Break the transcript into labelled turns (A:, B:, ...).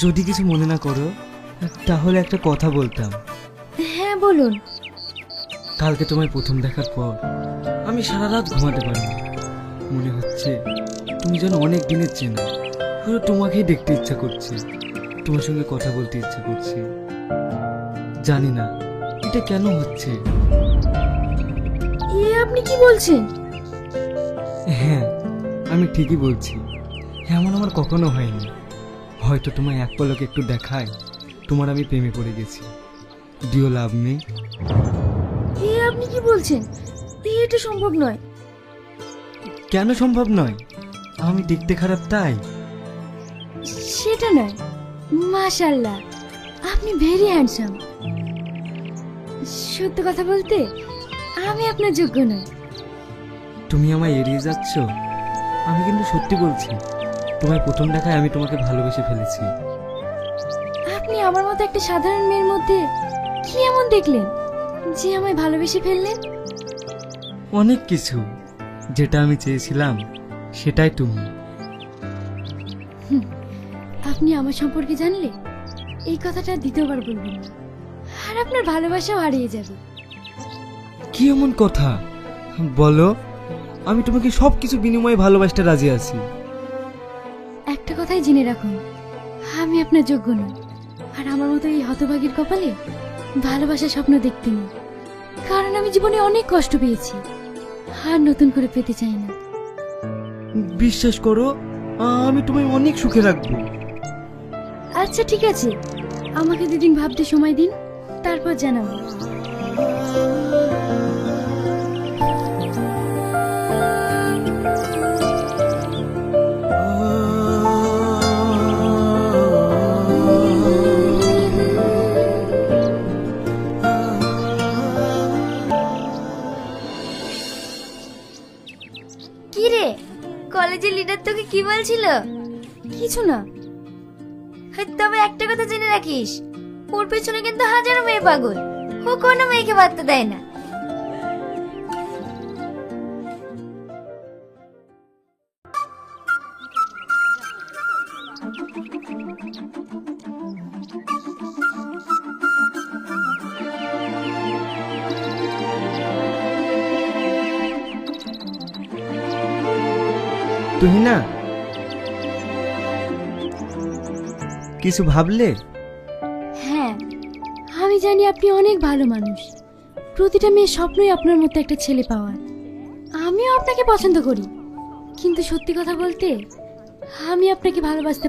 A: যদি কিছু মনে না করো তাহলে একটা কথা বলতাম।
B: হ্যাঁ বলুন।
A: কালকে তোমায় প্রথম দেখার পর আমি সারা রাত ঘুমাতে পারিনি। মনে হচ্ছে তুমি যেন অনেক দিনের চেনা। আরো তোমাকেই দেখতে ইচ্ছা করছে, তোমার সঙ্গে কথা বলতে ইচ্ছা করছে। জানি না এটা কেন হচ্ছে।
B: আপনি কি বলছেন?
A: হ্যাঁ, আমি ঠিকই বলছি। এমন আমার কখনো হয়নি। হয়তো তোমায় এক পলকে একটু দেখায় তোমার আমি প্রেমে পড়ে গেছি। Do you love me?
B: আপনি কি বলছেন? এটা সম্ভব নয়।
A: কেন সম্ভব নয়? আমি দেখতে খারাপ তাই?
B: সেটা নয়, মাশাআল্লাহ আপনি ভেরি হ্যান্ডসাম। সত্য কথা বলতে আমি আপনার যোগ্য নই।
A: তুমি আমায় এড়িয়ে যাচ্ছ? আমি কিন্তু সত্যি বলছি, তোমায় প্রথম দেখায় আমি তোমাকে ভালোবেসে ফেলেছি।
B: আপনি আমার মতো একটা সাধারণ মেয়ের মধ্যে কি এমন দেখলেন যে আমায় ভালোবেসে ফেললেন?
A: অনেক কিছু। যেটা আমি চেয়েছিলাম সেটাই তুমি।
B: আপনি আমার সম্পর্কে জানলে এই কথাটা দ্বিতীয়বার বলবেন না, আর আপনার ভালোবাসাও হারিয়ে যাবে।
A: কি এমন কথা বলো? আমি তোমাকে সবকিছু বিনিময়ে ভালোবাসতে রাজি আছি।
B: একটা কথাই জেনে রাখুন, আমি আপনার যোগ্য নই। আর আমার মতো এই হতভাগীর কপালে ভালোবাসার স্বপ্ন দেখতে নেই, কারণ আমি জীবনে অনেক কষ্ট পেয়েছি আর নতুন করে পেতে চাই না।
A: বিশ্বাস করো, আমি তোমায় অনেক সুখে রাখবো।
B: আচ্ছা ঠিক আছে, আমাকে দুদিন ভাবতে সময় দিন, তারপর জানাবো।
C: কি রে, কলেজের লিডার তোকে কি বলছিল?
B: কিছু না।
C: তবে একটা কথা জেনে রাখিস, ওর পেছনে কিন্তু হাজারো মেয়ে পাগল। ও কোনো মেয়েকে বার্তা দেয় না।
A: তুমি না কিছু ভাবলে?
B: হ্যাঁ, আমি জানি আপনি অনেক ভালো মানুষ। প্রতিটা মেয়ের স্বপ্নই আপনার মতো একটা ছেলে পাওয়ার। আমিও আপনাকে পছন্দ করি, কিন্তু সত্যি কথা বলতে আমি আপনাকে ভালোবাসতে